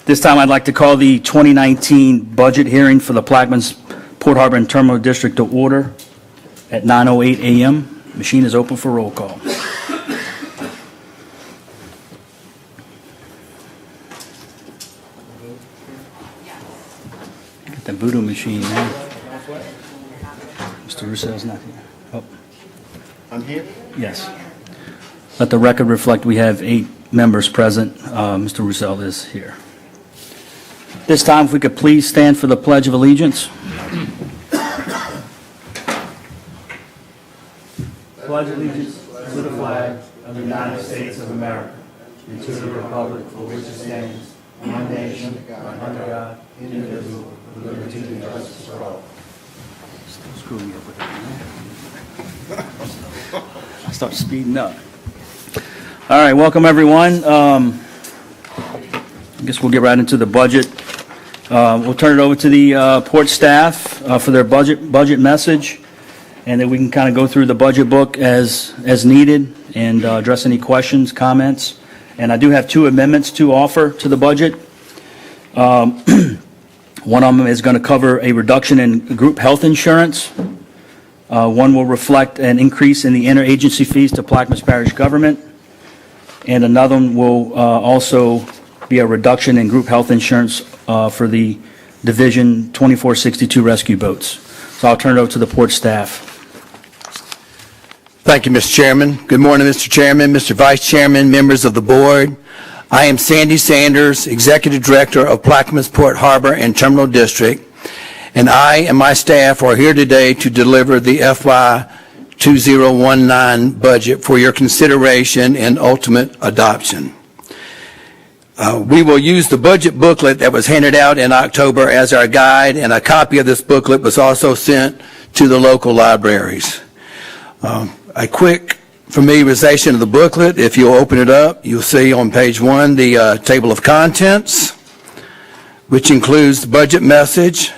This time I'd like to call the 2019 budget hearing for the Plaquemines Port Harbor and Terminal District to order at 9:08 a.m. Machine is open for roll call. Get the voodoo machine, man. Mr. Roussel's not here. Oh, I'm here. yes. Let the record reflect we have 8 members present. Mr. Roussel is here. This time, if we could please stand for the Pledge of Allegiance. Pledge allegiance to the flag of the United States of America and to the republic for which it stands, one nation, under God, indivisible, with liberty and justice for all. Still screw me up with that, man. I start speeding up. All right, welcome everyone. I guess we'll get right into the budget. We'll turn it over to the port staff for their budget message, and then we can kind of go through the budget book as needed and address any questions, comments. And I do have 2 amendments to offer to the budget. One of them is going to cover a reduction in group health insurance. One will reflect an increase in the interagency fees to Plaquemines Parish government. And another one will also be a reduction in group health insurance for the Division 2462 rescue boats. So I'll turn it over to the port staff. Thank you, Mr. Chairman. Good morning, Mr. Chairman, Mr. Vice Chairman, members of the board. I am Sandy Sanders, Executive Director of Plaquemines Port Harbor and Terminal District, and I and my staff are here today to deliver the FY 2019 budget for your consideration and ultimate adoption. We will use the budget booklet that was handed out in October as our guide, and a copy of this booklet was also sent to the local libraries. A quick familiarization of the booklet: if you'll open it up, you'll see on page 1 the table of contents, which includes the budget message.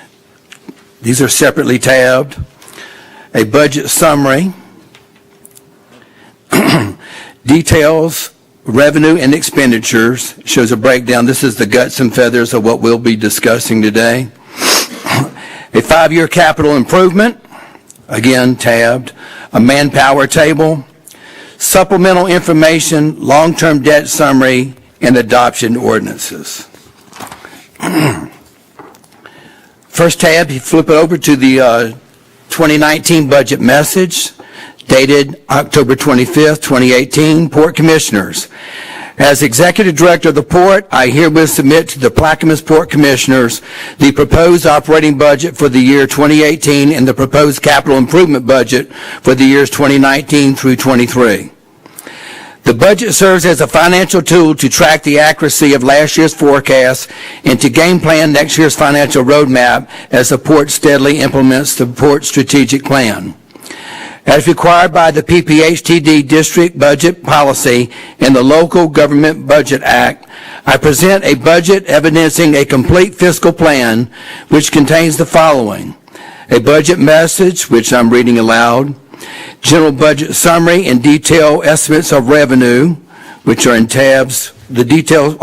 These are separately tabbed. A budget summary, details revenue and expenditures, shows a breakdown. This is the guts and feathers of what we'll be discussing today. A 5-year capital improvement, again tabbed. A manpower table, supplemental information, long-term debt summary, and adoption ordinances. First tab, you flip it over to the 2019 budget message, dated October 25th, 2018. Port Commissioners. As Executive Director of the Port, I herewith submit to the Plaquemines Port Commissioners the proposed operating budget for the year 2018 and the proposed capital improvement budget for the years 2019 through 23. The budget serves as a financial tool to track the accuracy of last year's forecast and to game plan next year's financial roadmap as the Port steadily implements the Port strategic plan. As required by the PPHTD District Budget Policy and the Local Government Budget Act, I present a budget evidencing a complete fiscal plan which contains the following: a budget message, which I'm reading aloud, general budget summary and detailed estimates of revenue, which are in tabs. The detailed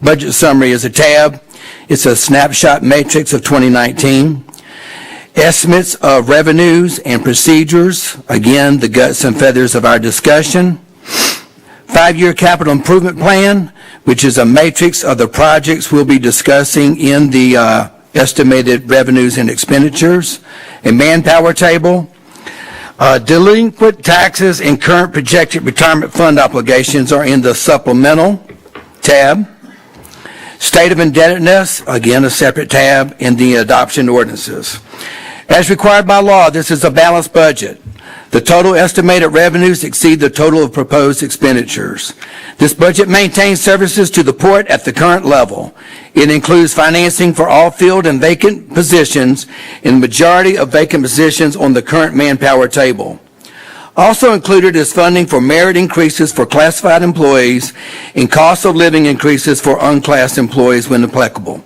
budget summary is a tab. It's a snapshot matrix of 2019. Estimates of revenues and procedures, again, the guts and feathers of our discussion. 5-year capital improvement plan, which is a matrix of the projects we'll be discussing in the estimated revenues and expenditures. A manpower table. Delinquent taxes and current projected retirement fund obligations are in the supplemental tab. State of indebtedness, again, a separate tab in the adoption ordinances. As required by law, this is a balanced budget. The total estimated revenues exceed the total of proposed expenditures. This budget maintains services to the port at the current level. It includes financing for all filled and vacant positions and majority of vacant positions on the current manpower table. Also included is funding for merit increases for classified employees and cost of living increases for unclassed employees when applicable.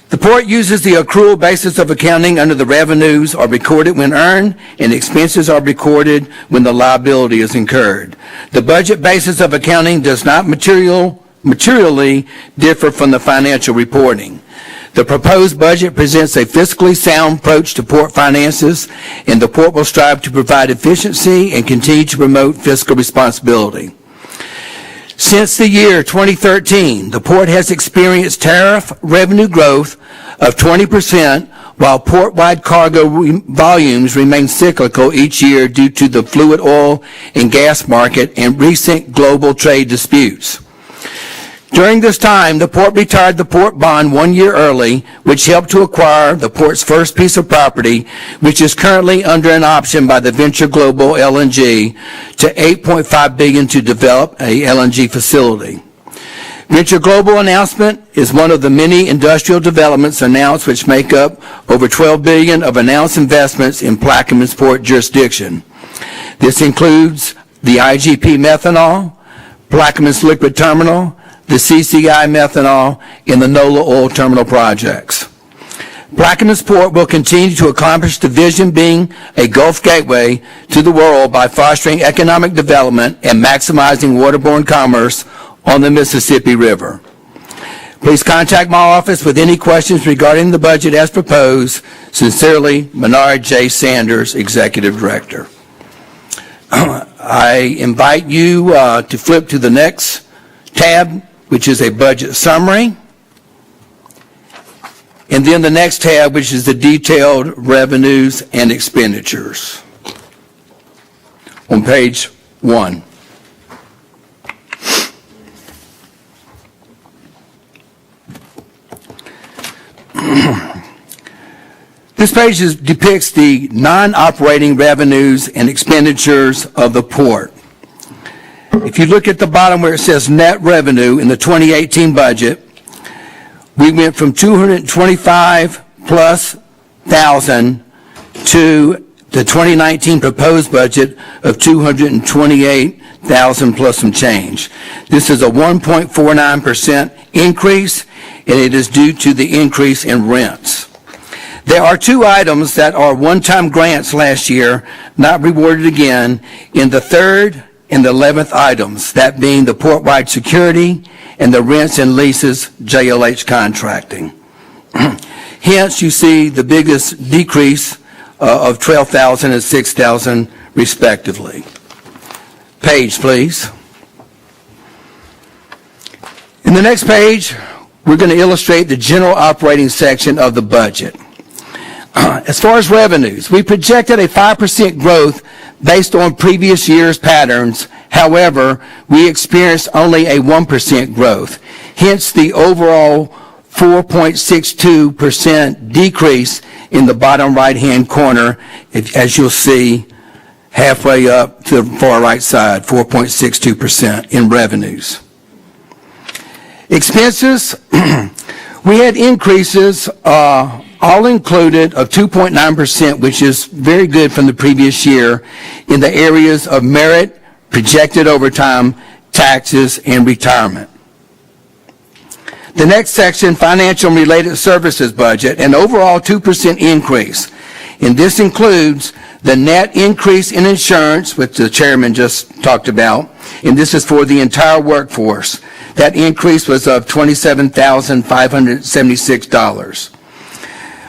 The port uses the accrual basis of accounting under the revenues are recorded when earned and expenses are recorded when the liability is incurred. The budget basis of accounting does not materially materially differ from the financial reporting. The proposed budget presents a fiscally sound approach to port finances, and the port will strive to provide efficiency and continue to promote fiscal responsibility. Since the year 2013, the port has experienced tariff revenue growth of 20%, while port-wide cargo volumes remain cyclical each year due to the fluid oil and gas market and recent global trade disputes. During this time, the port retired the port bond 1 year early, which helped to acquire the port's first piece of property, which is currently under an option by the Venture Global LNG to $8.5 billion to develop a LNG facility. Venture Global announcement is one of the many industrial developments announced which make up over $12 billion of announced investments in Plaquemines Port jurisdiction. This includes the IGP methanol, Plaquemines Liquid Terminal, the CCI methanol, and the NOLA oil terminal projects. Plaquemines Port will continue to accomplish the vision being a Gulf gateway to the world by fostering economic development and maximizing waterborne commerce on the Mississippi River. Please contact my office with any questions regarding the budget as proposed. Sincerely, Menard J. Sanders, Executive Director. I invite you to flip to the next tab, which is a budget summary, and then the next tab, which is the detailed revenues and expenditures on page 1. This page depicts the non-operating revenues and expenditures of the port. If you look at the bottom where it says net revenue in the 2018 budget, we went from 225 plus thousand to the 2019 proposed budget of 228,000 plus some change. This is a 1.49% increase, and it is due to the increase in rents. There are 2 items that are one-time grants last year, not rewarded again, in the 3rd and the 11th items, that being the port-wide security and the rents and leases JLH contracting. Hence, you see the biggest decrease of 12,000 and 6,000 respectively. Page, please. In the next page, we're going to illustrate the general operating section of the budget. As far as revenues, we projected a 5% growth based on previous year's patterns. However, we experienced only a 1% growth. Hence the overall 4.62% decrease in the bottom right-hand corner, as you'll see halfway up to the far right side, 4.62% in revenues. Expenses, we had increases all included of 2.9%, which is very good from the previous year in the areas of merit, projected overtime, taxes, and retirement. The next section, financial and related services budget, an overall 2% increase. And this includes the net increase in insurance, which the chairman just talked about, and this is for the entire workforce. That increase was of $27,576.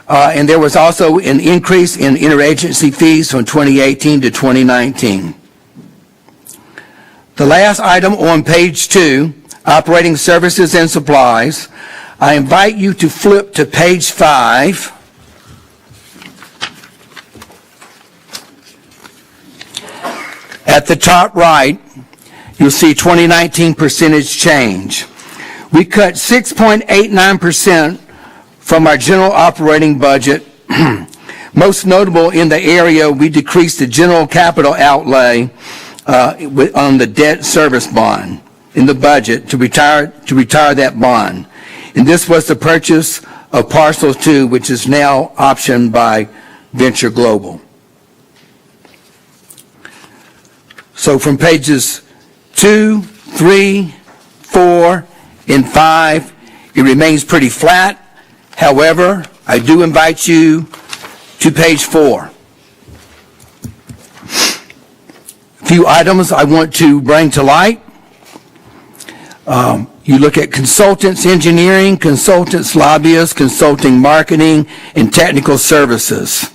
And there was also an increase in interagency fees from 2018 to 2019. The last item on page 2, operating services and supplies, I invite you to flip to page 5. At the top right, you'll see 2019 percentage change. We cut 6.89% from our general operating budget. Most notable in the area, we decreased the general capital outlay on the debt service bond in the budget to retire that bond. And this was the purchase of Parcel 2, which is now optioned by Venture Global. So from pages 2, 3, 4, and 5, it remains pretty flat. However, I do invite you to page 4. A few items I want to bring to light. You look at consultants engineering, consultants lobbyists, consulting marketing, and technical services.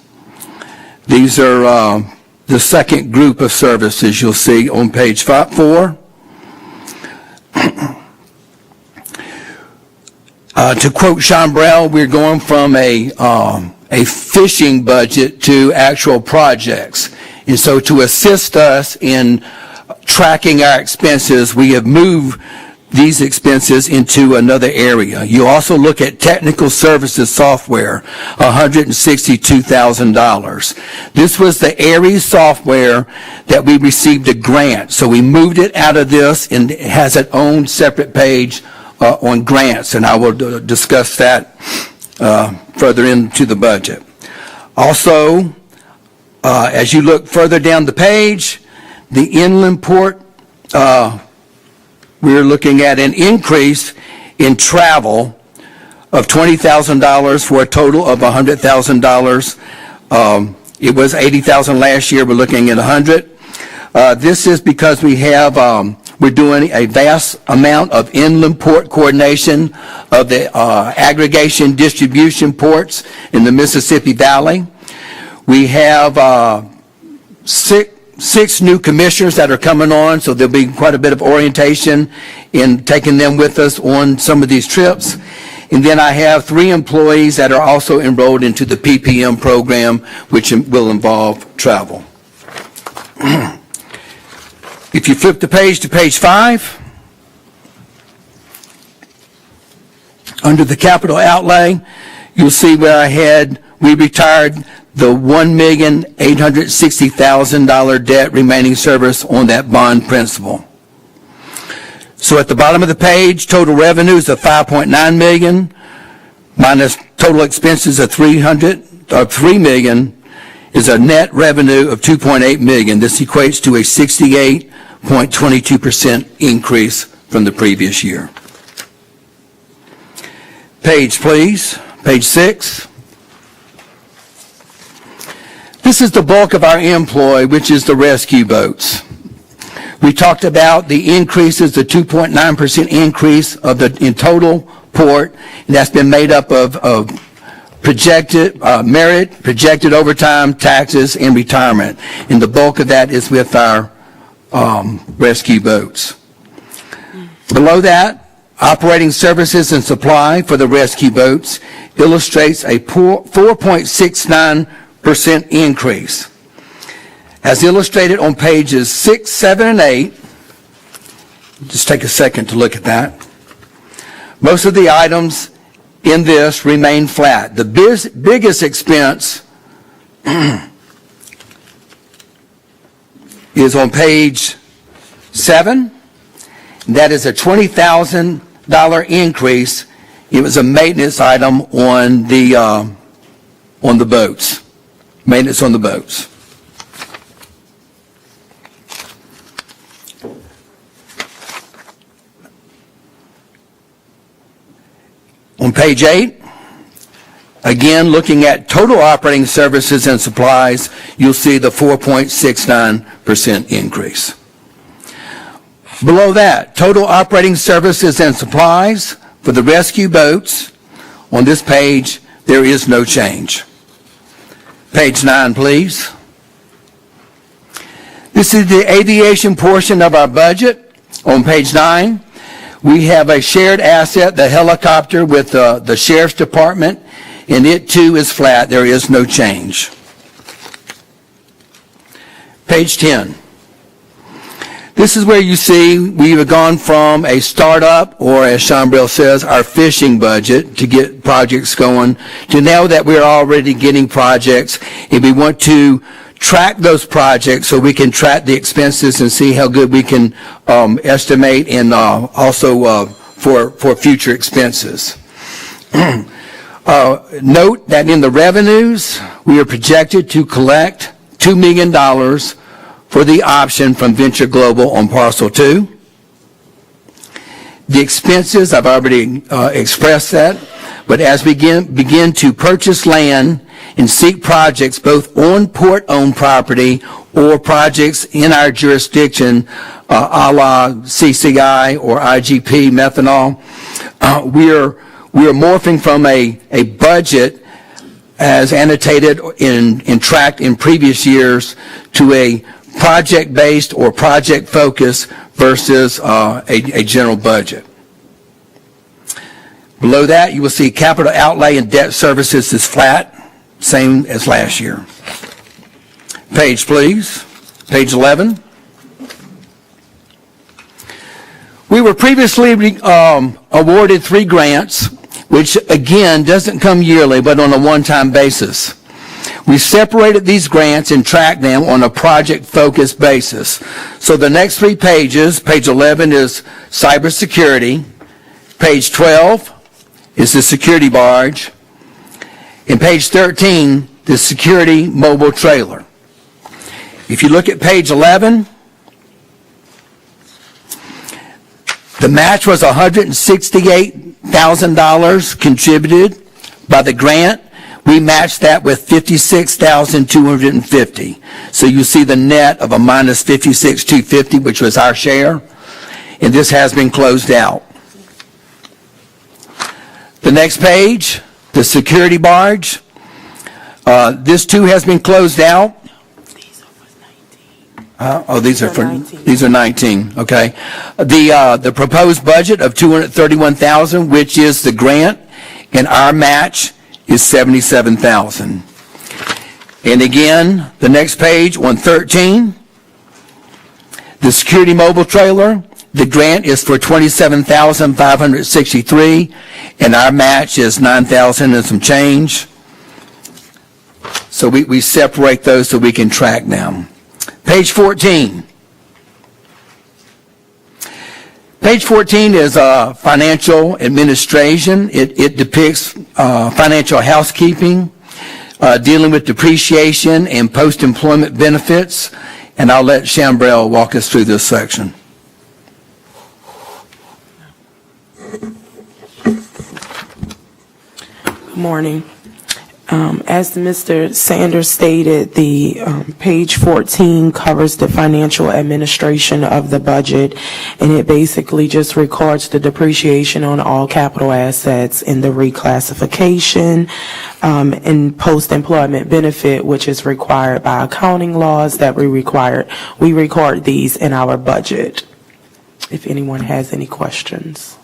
These are the second group of services you'll see on page 4. To quote Sean Brell, we're going from a fishing budget to actual projects. And so to assist us in tracking our expenses, we have moved these expenses into another area. You also look at technical services software, $162,000. This was the Aries software that we received a grant. So we moved it out of this, and it has its own separate page on grants, and I will discuss that further into the budget. Also, as you look further down the page, the inland port, we're looking at an increase in travel of $20,000 for a total of $100,000. It was $80,000 last year. We're looking at $100,000. This is because we have we're doing a vast amount of inland port coordination of the aggregation distribution ports in the Mississippi Valley. We have six new commissioners that are coming on, so there'll be quite a bit of orientation in taking them with us on some of these trips. And then I have 3 employees that are also enrolled into the PPM program, which will involve travel. If you flip the page to page 5, under the capital outlay, you'll see where we retired the $1,860,000 debt remaining service on that bond principal. So at the bottom of the page, total revenues of $5.9 million minus total expenses of $3 million is a net revenue of $2.8 million. This equates to a 68.22% increase from the previous year. Page, please. Page 6. This is the bulk of our employ, which is the rescue boats. We talked about the increases, the 2.9% increase in total port, and that's been made up of projected merit, projected overtime, taxes, and retirement. And the bulk of that is with our rescue boats. Below that, operating services and supply for the rescue boats illustrates a 4.69% increase. As illustrated on pages 6, 7, and 8, just take a second to look at that. Most of the items in this remain flat. The biggest expense is on page 7. That is a $20,000 increase. It was a maintenance item on the boats. Maintenance on the boats. On page 8, again, looking at total operating services and supplies, you'll see the 4.69% increase. Below that, total operating services and supplies for the rescue boats, on this page, there is no change. Page 9, please. This is the aviation portion of our budget. On page 9, we have a shared asset, the helicopter, with the Sheriff's Department, and it too is flat. There is no change. Page 10. This is where you see we've gone from a startup, or as Sean Brell says, our fishing budget to get projects going, to now that we're already getting projects, and we want to track those projects so we can track the expenses and see how good we can estimate, and also for future expenses. Note that in the revenues, we are projected to collect $2 million for the option from Venture Global on Parcel 2. The expenses, I've already expressed that, but as we begin to purchase land and seek projects both on port-owned property or projects in our jurisdiction, a la CCI or IGP methanol. We are morphing from a budget as annotated and tracked in previous years to a project-based or project-focused versus a general budget. Below that, you will see capital outlay and debt services is flat, same as last year. Page, please. Page 11. We were previously awarded 3 grants, which again doesn't come yearly, but on a one-time basis. We separated these grants and tracked them on a project-focused basis. So the next 3 pages, page 11 is cybersecurity, page 12 is the security barge, and page 13, the security mobile trailer. If you look at page 11, the match was $168,000 contributed by the grant. We matched that with $56,250. So you see the net of a minus $56,250, which was our share, and this has been closed out. The next page, the security barge. This too has been closed out. These are 19. Okay. The proposed budget of $231,000, which is the grant, and our match is $77,000. And again, the next page, 113, the security mobile trailer. The grant is for $27,563, and our match is $9,000 and some change. So we separate those so we can track them. Page 14. Page 14 is financial administration. It depicts financial housekeeping, dealing with depreciation and post-employment benefits, and I'll let Shambrell walk us through this section. Good morning. As Mr. Sanders stated, the page 14 covers the financial administration of the budget, and it basically just records the depreciation on all capital assets in the reclassification and post-employment benefit, which is required by accounting laws that we record these in our budget. If anyone has any questions.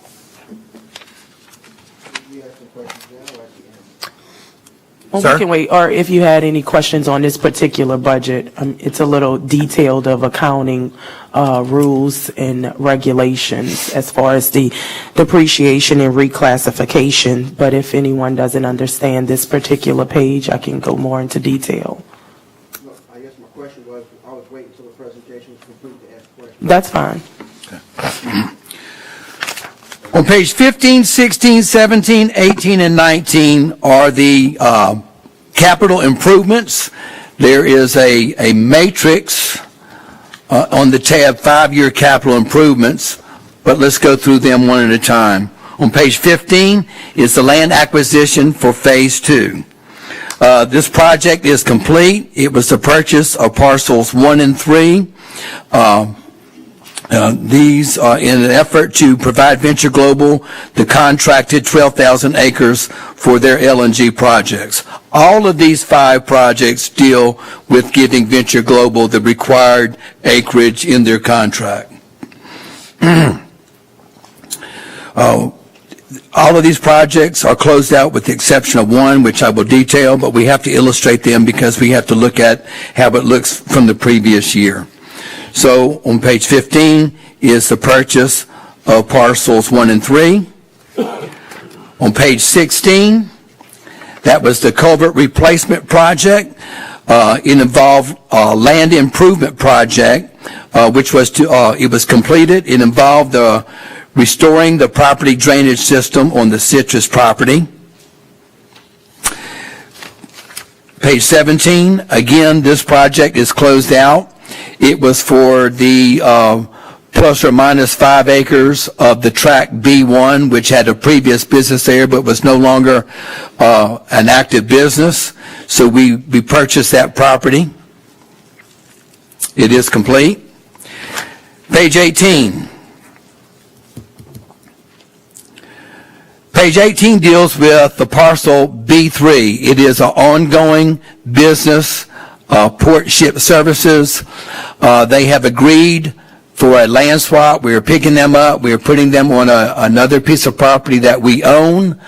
Well, Sir? we can wait, or if you had any questions on this particular budget, it's a little detailed of accounting rules and regulations as far as the depreciation and reclassification. But if anyone doesn't understand this particular page, I can go more into detail. No, I guess my question was, I was waiting until the presentation was complete to ask questions. That's fine. On page 15, 16, 17, 18, and 19 are the capital improvements. There is a matrix on the tab 5-year capital improvements, but let's go through them one at a time. On page 15 is the land acquisition for phase 2. This project is complete. It was the purchase of parcels 1 and 3. These are in an effort to provide Venture Global the contracted 12,000 acres for their LNG projects. All of these 5 projects deal with giving Venture Global the required acreage in their contract. All of these projects are closed out with the exception of one, which I will detail, but we have to illustrate them because we have to look at how it looks from the previous year. So on page 15 is the purchase of parcels 1 and 3. On page 16, that was the culvert replacement project. It involved a land improvement project, which was it was completed. It involved restoring the property drainage system on the Citrus property. Page 17, again, this project is closed out. It was for the plus or minus 5 acres of the tract B1, which had a previous business there but was no longer an active business. So we purchased that property. It is complete. Page 18. Page 18 deals with the parcel B3. It is an ongoing business, port ship services. They have agreed for a land swap. We are picking them up. We are putting them on another piece of property that we own,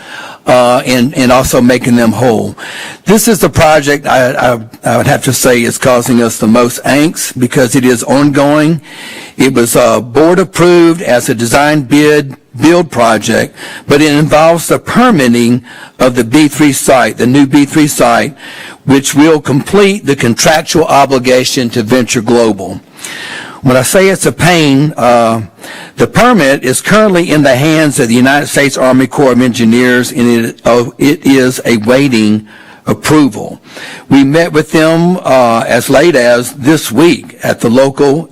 and also making them whole. This is the project I would have to say is causing us the most angst because it is ongoing. It was board approved as a design build project, but it involves the permitting of the B3 site, the new B3 site, which will complete the contractual obligation to Venture Global. When I say it's a pain, the permit is currently in the hands of the United States Army Corps of Engineers, and it is awaiting approval. We met with them as late as this week at the local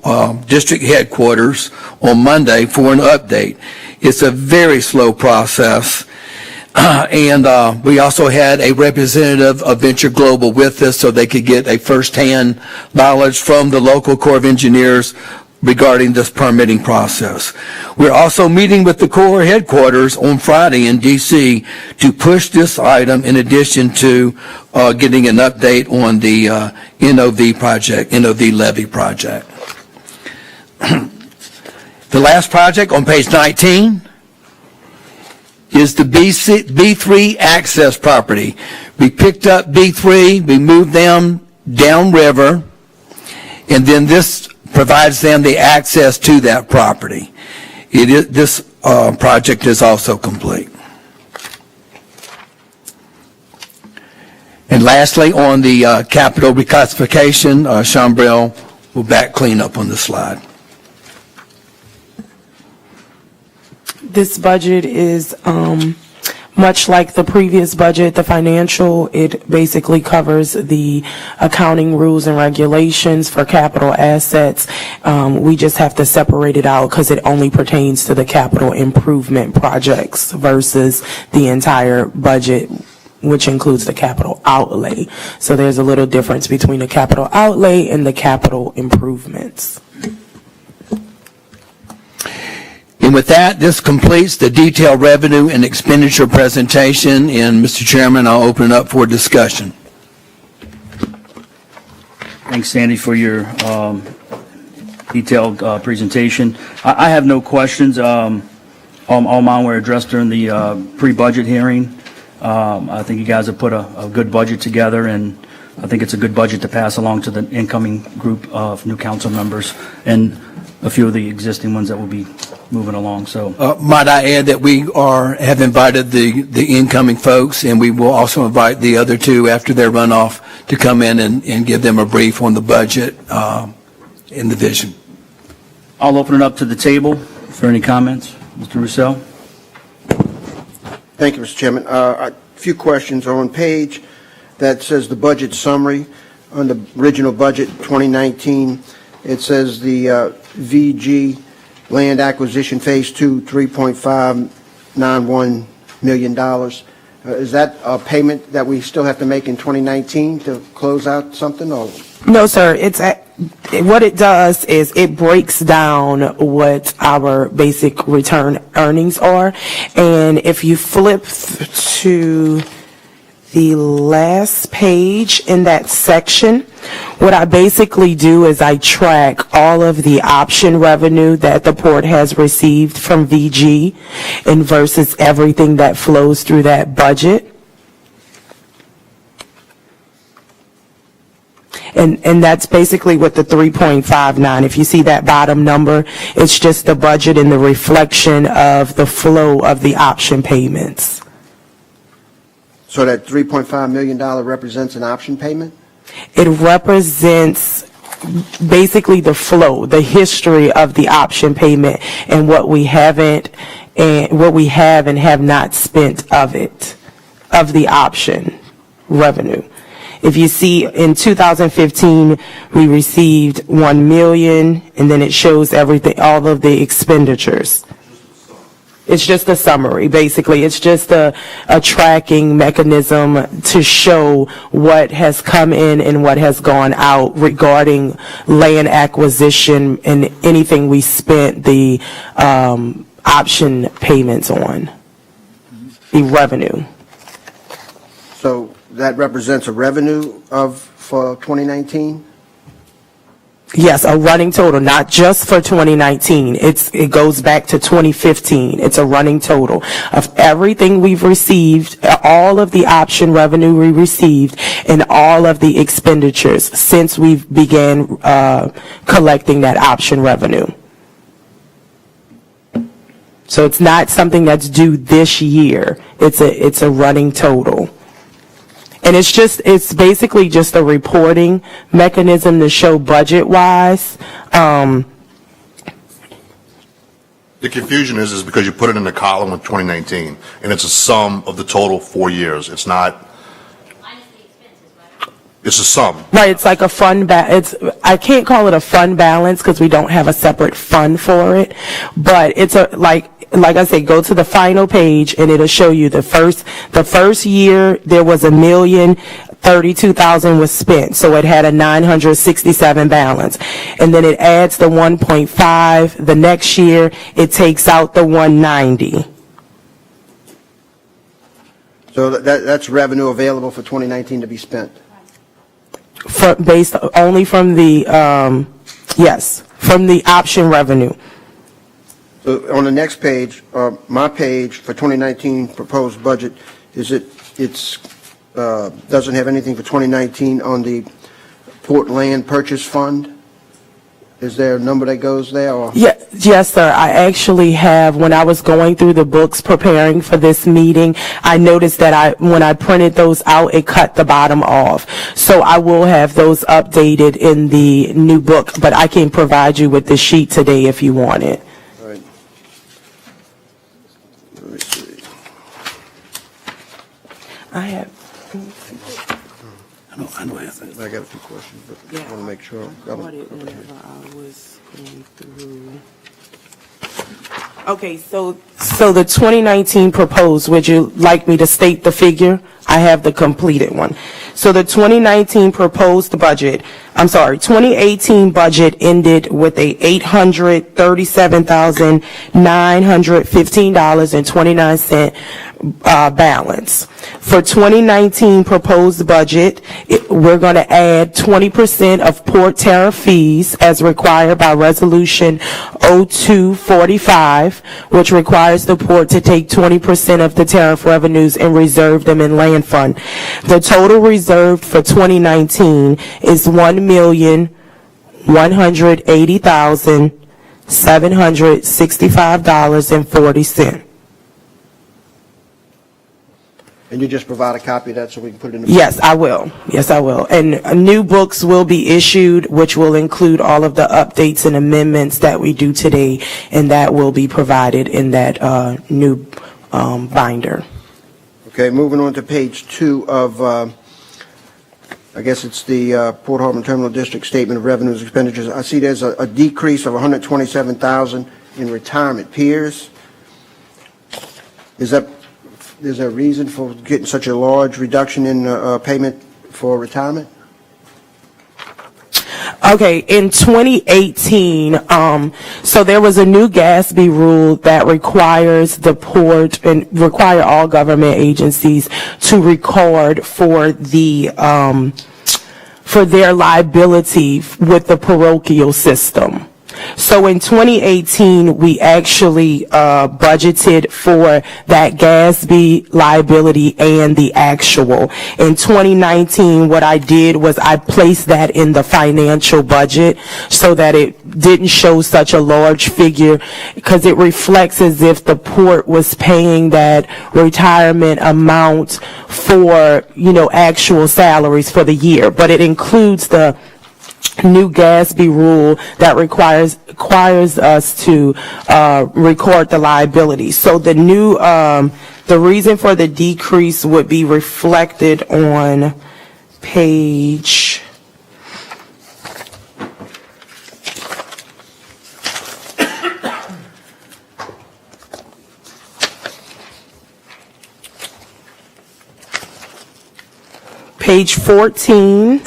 district headquarters on Monday for an update. It's a very slow process. And we also had a representative of Venture Global with us so they could get a first-hand knowledge from the local Corps of Engineers regarding this permitting process. We're also meeting with the Corps headquarters on Friday in D.C. to push this item in addition to getting an update on the NOV project, NOV levy project. The last project on page 19 is the B3 access property. We picked up B3, we moved them downriver, and then this provides them the access to that property. This project is also complete. And lastly, on the capital reclassification, Chambrel will back clean up on the slide. This budget is much like the previous budget, the financial. It basically covers the accounting rules and regulations for capital assets. We just have to separate it out because it only pertains to the capital improvement projects versus the entire budget, which includes the capital outlay. So there's a little difference between the capital outlay and the capital improvements. And with that, this completes the detailed revenue and expenditure presentation. And Mr. Chairman, I'll open it up for discussion. Thanks, Sandy, for your detailed presentation. I have no questions. All mine were addressed during the pre-budget hearing. I think you guys have put a good budget together, and I think it's a good budget to pass along to the incoming group of new council members and a few of the existing ones that will be moving along. So Might I add that we have invited the incoming folks, and we will also invite the other two after their runoff to come in and give them a brief on the budget and the vision. I'll open it up to the table for any comments. Mr. Roussel? Thank you, Mr. Chairman. A few questions on page that says the budget summary on the original budget 2019. It says the VG land acquisition phase 2, $3.591 million. Is that a payment that we still have to make in 2019 to close out something? Or? No, sir. What it does is it breaks down what our basic return earnings are. And if you flip to the last page in that section, what I basically do is I track all of the option revenue that the port has received from VG and versus everything that flows through that budget. And that's basically what the 3.59, if you see that bottom number, it's just the budget and the reflection of the flow of the option payments. So that $3.5 million represents an option payment? It represents basically the flow, the history of the option payment and what we haven't and what we have and have not spent of it, of the option revenue. if you see in 2015, we received 1 million, and then it shows everything, all of the expenditures. It's just a summary, basically. It's just a tracking mechanism to show what has come in and what has gone out regarding land acquisition and anything we spent the option payments on, the revenue. So that represents a revenue for 2019? Yes, a running total, not just for 2019. It goes back to 2015. It's a running total of everything we've received, all of the option revenue we received, and all of the expenditures since we began collecting that option revenue. So it's not something that's due this year. It's a running total. And it's basically just a reporting mechanism to show budget-wise. The confusion is because you put it in the column with 2019, and it's a sum of the total 4 years. It's not, it's a sum. Right, it's like a fund I can't call it a fund balance because we don't have a separate fund for it, but it's like I said, go to the final page and it'll show you the first year there was $1,032,000 was spent, so it had a 967 balance, and then it adds the 1.5. The next year it takes out the 190. So that's revenue available for 2019 to be spent? Based only from the from the option revenue. So on the next page, my page for 2019 proposed budget, doesn't have anything for 2019 on the Port Land Purchase Fund? Is there a number that goes there? Or? Yes, sir. I actually have, when I was going through the books preparing for this meeting, I noticed that when I printed those out, it cut the bottom off. So I will have those updated in the new book, but I can provide you with the sheet today if you want it. All right. Let me see. I have. I got a few questions, but I want to make sure. I caught it whenever I was going through. Okay, so the 2019 proposed, would you like me to state the figure? I have the completed one. So the 2019 proposed budget, 2018 budget ended with a $837,915.29 balance. For 2019 proposed budget, we're going to add 20% of port tariff fees as required by Resolution 0245, which requires the port to take 20% of the tariff revenues and reserve them in land fund. The total reserved for 2019 is $1,180,765.40. And you just provide a copy of that so we can put it in the... Yes, I will. Yes, I will. And new books will be issued, which will include all of the updates and amendments that we do today, and that will be provided in that new binder. Okay, moving on to page 2 of, I guess it's the Port Hartman Terminal District Statement of Revenues and Expenditures. I see there's a decrease of $127,000 in retirement peers. Is there a reason for getting such a large reduction in payment for retirement? Okay, in 2018, so there was a new GASB rule that requires the port and require all government agencies to record for their liability with the parochial system. So in 2018, we actually budgeted for that GASB liability and the actual. In 2019, what I did was I placed that in the financial budget so that it didn't show such a large figure, because it reflects as if the port was paying that retirement amount for, actual salaries for the year. But it includes the new GASB rule that requires us to record the liability. So the reason for the decrease would be reflected on page page 14.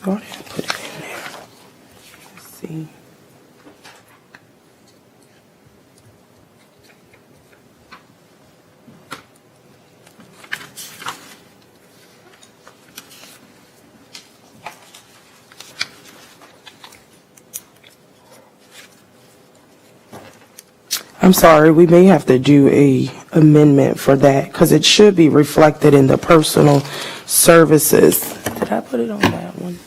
Go ahead and put it in there. Let's see. I'm sorry, we may have to do a amendment for that because it should be reflected in the personal services. Did I put it on that one?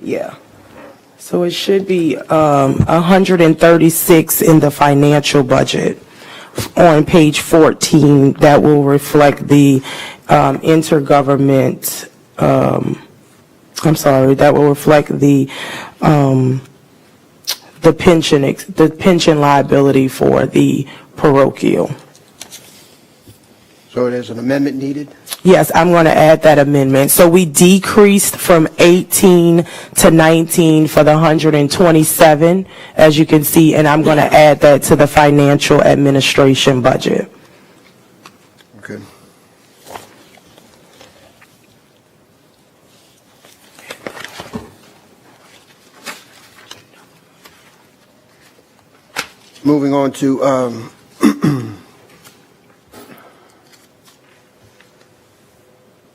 Yeah. So it should be 136 in the financial budget on page 14. That will reflect the intergovernment, that will reflect the pension liability for the parochial. So there's an amendment needed? Yes, I'm going to add that amendment. So we decreased from 18 to 19 for the 127, as you can see, and I'm going to add that to the financial administration budget. Okay. Moving on to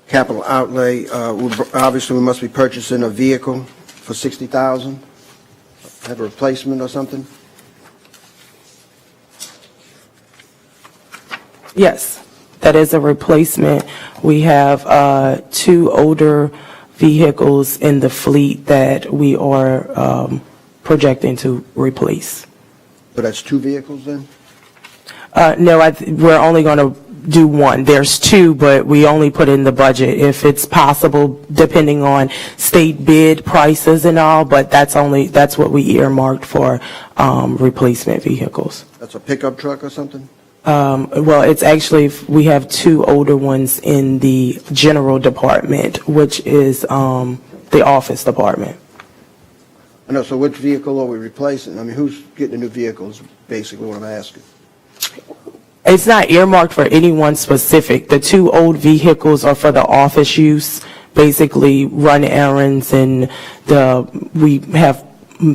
capital outlay, obviously we must be purchasing a vehicle for $60,000. Have a replacement or something? Yes, that is a replacement. We have 2 older vehicles in the fleet that we are projecting to replace. So that's 2 vehicles then? No, we're only going to do 1. There's 2, but we only put in the budget if it's possible, depending on state bid prices and all, but that's what we earmarked for replacement vehicles. That's a pickup truck or something? Well, it's actually, we have 2 older ones in the general department, which is the office department. I know, so which vehicle are we replacing? I mean, who's getting the new vehicles, basically what I'm asking. It's not earmarked for anyone specific. The 2 old vehicles are for the office use, basically run errands, and we have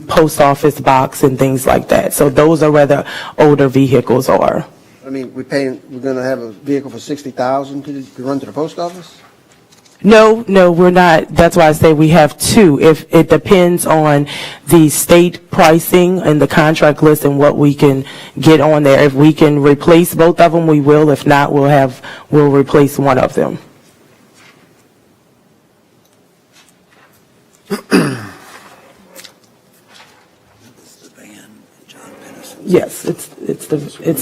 post office box and things like that. So those are where the older vehicles are. I mean, we're going to have a vehicle for $60,000 to run to the post office? No, we're not. That's why I say we have 2. If it depends on the state pricing and the contract list and what we can get on there. If we can replace both of them, we will. If not, we'll replace one of them. Yes, it's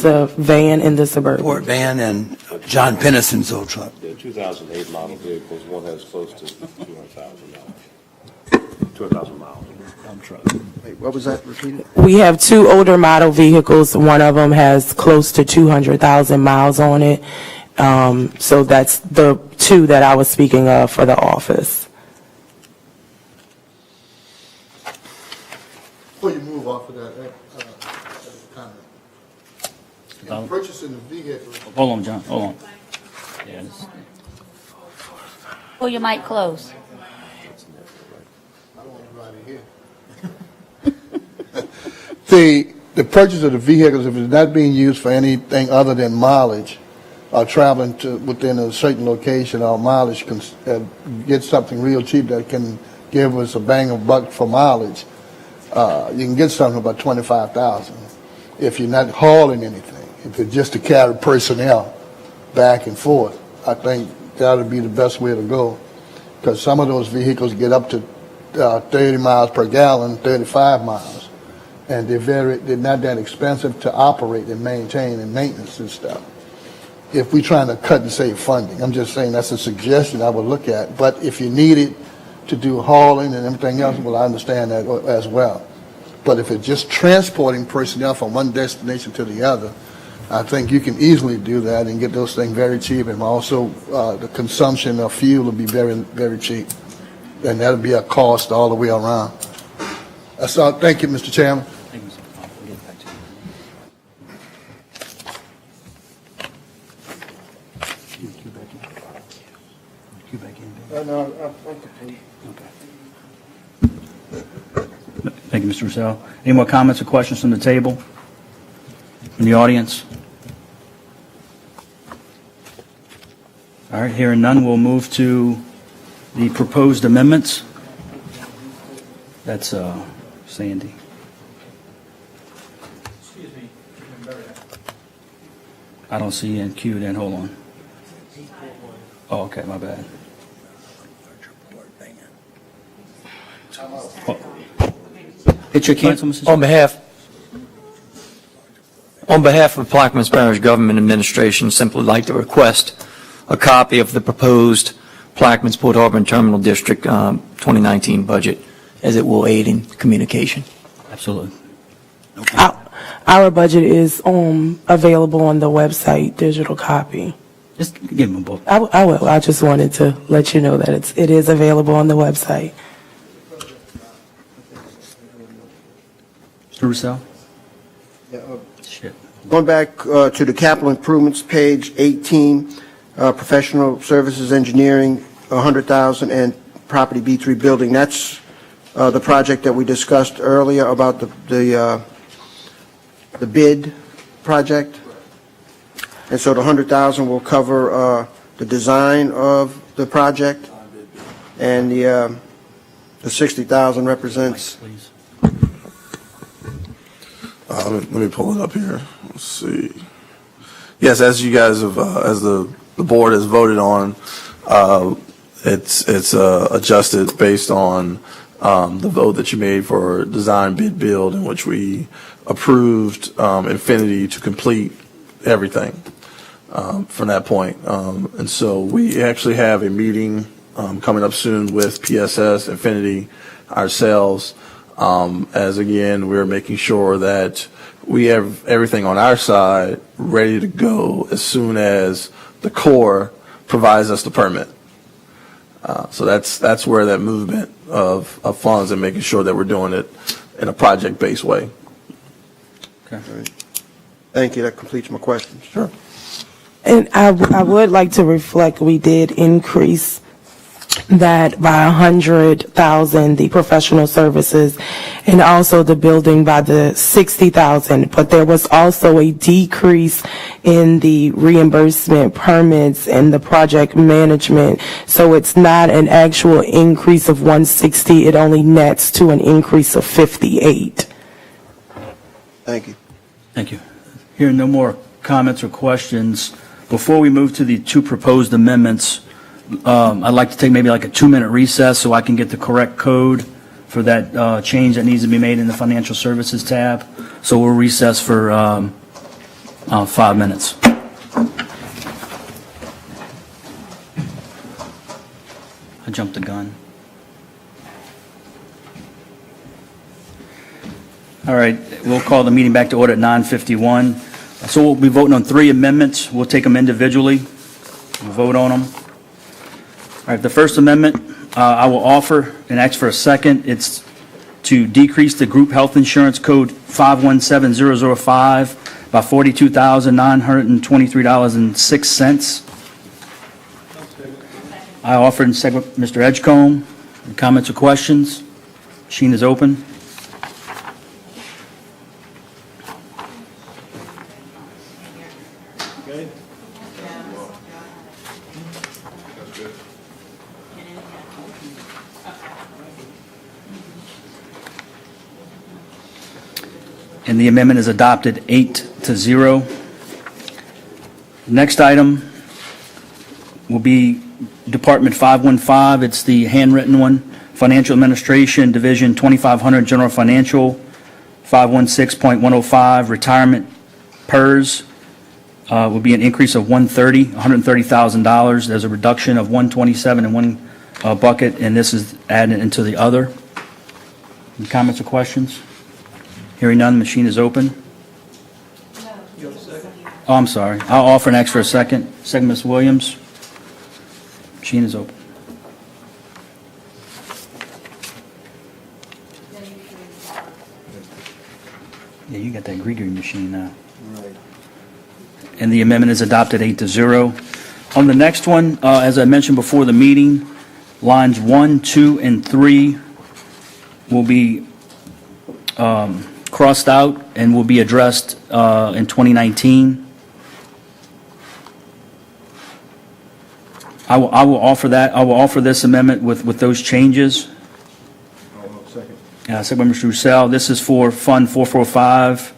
a van in the Suburban. Ford van and John Pennison's old truck. The 2008 model vehicles, one has close to 200,000 miles. Wait, what was that repeated? We have 2 older model vehicles. One of them has close to 200,000 miles on it. So that's the 2 that I was speaking of for the office. Before you move off of that comment, in purchasing the vehicle, Hold on, John, hold on. Yes. Pull your mic close. I don't want anybody here. The purchase of the vehicles, if it's not being used for anything other than mileage, are traveling to within a certain location, our mileage can get something real cheap that can give us a bang of buck for mileage. You can get something about 25,000 if you're not hauling anything. If it's just to carry personnel back and forth, I think that would be the best way to go, because some of those vehicles get up to 30 miles per gallon, 35 miles, and they're not that expensive to operate and maintain and maintenance and stuff. If we're trying to cut and save funding, I'm just saying that's a suggestion I would look at. But if you need it to do hauling and everything else, well, I understand that as well. But if it's just transporting personnel from one destination to the other, I think you can easily do that and get those things very cheap. And also, the consumption of fuel will be very, very cheap. And that'll be a cost all the way around. That's all. Thank you, Mr. Chairman. Thank you, Mr. O'Connell. We'll get back to you. Cue back in. No, I'm complete. Okay. Thank you, Mr. Russell. Any more comments or questions from the table? From the audience? All right, hearing none, we'll move to the proposed amendments. That's Sandy. I don't see you in queue then, hold on. Oh, okay, my bad. Oh. Hit your cancel, Mrs. On behalf of Plaquemines Parish Government Administration, simply like to request a copy of the proposed Plaquemines Port Auburn Terminal District 2019 budget, as it will aid in communication. Absolutely. Our budget is available on the website, digital copy. Just give them a book. I will. I just wanted to let you know that it is available on the website. Mr. Russell? Yeah, Shit. Going back to the capital improvements, page 18, professional services engineering, 100,000, and property B3 building. That's the project that we discussed earlier about the bid project. And so the 100,000 will cover the design of the project, and the 60,000 represents. Please. Let me pull it up here. Let's see. Yes, as you guys have, as the board has voted on, it's adjusted based on the vote that you made for design bid build, in which we approved Infinity to complete everything from that point. And so we actually have a meeting coming up soon with PSS, Infinity, ourselves, as again, we're making sure that we have everything on our side ready to go as soon as the Corps provides us the permit. So that's where that movement of funds and making sure that we're doing it in a project-based way. Okay. Thank you. That completes my questions. Sure. And I would like to reflect, we did increase that by 100,000, the professional services, and also the building by the 60,000. But there was also a decrease in the reimbursement permits and the project management. So it's not an actual increase of 160. It only nets to an increase of 58. Thank you. Thank you. Hearing no more comments or questions, before we move to the two proposed amendments, I'd like to take maybe like a 2-minute recess so I can get the correct code for that change that needs to be made in the financial services tab. So we'll recess for 5 minutes. I jumped the gun. All right, we'll call the meeting back to order at 9:51. So we'll be voting on 3 amendments. We'll take them individually. We'll vote on them. All right, the first amendment I will offer and ask for a second. It's to decrease the group health insurance code 517005 by $42,923.06. I offer and second Mr. Edgecombe. Any comments or questions? Machine is open. and the amendment is adopted 8-0. Next item will be Department 515. It's the handwritten one, Financial Administration, Division 2500, General Financial, 516.105, Retirement PERS. Will be an increase of $130,000. There's a reduction of 127 in one bucket, and this is added into the other. Any comments or questions? Hearing none, the machine is open. Oh, I'm sorry. I'll offer an extra second. Second, Ms. Williams. Machine is open. Yeah, you got that Grigori machine now. And the amendment is adopted 8-0. On the next one, as I mentioned before the meeting, lines 1, 2, and 3 will be crossed out and will be addressed in 2019. I will offer that. I will offer this amendment with those changes. Second by Mr. Roussel. This is for Fund 445,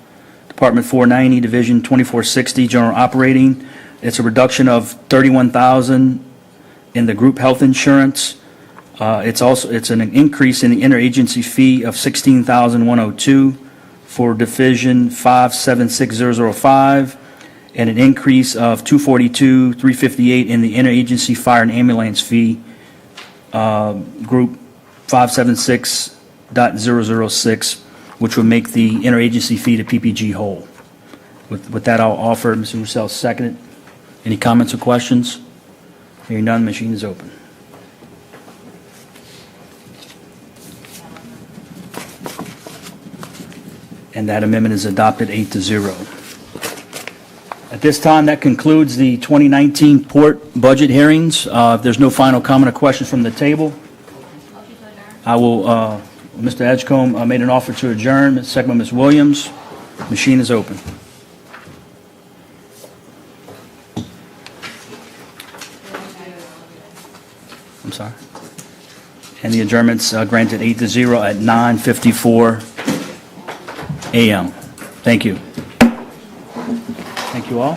Department 490, Division 2460, General Operating. It's a reduction of $31,000 in the group health insurance. It's an increase in the interagency fee of $16,102 for Division 576005, and an increase of $242,358 in the interagency fire and ambulance fee, group 576.006, which would make the interagency fee to PPG whole. With that, I'll offer Mr. Roussel second. Any comments or questions? Hearing none, the machine is open. And that amendment is adopted 8-0. At this time, that concludes the 2019 Port budget hearings. If there's no final comment or questions from the table, I will, Mr. Edgecombe made an offer to adjourn. Second by Ms. Williams. Machine is open. I'm sorry. And the adjournment's granted 8-0 at 9:54 a.m. Thank you. Thank you all.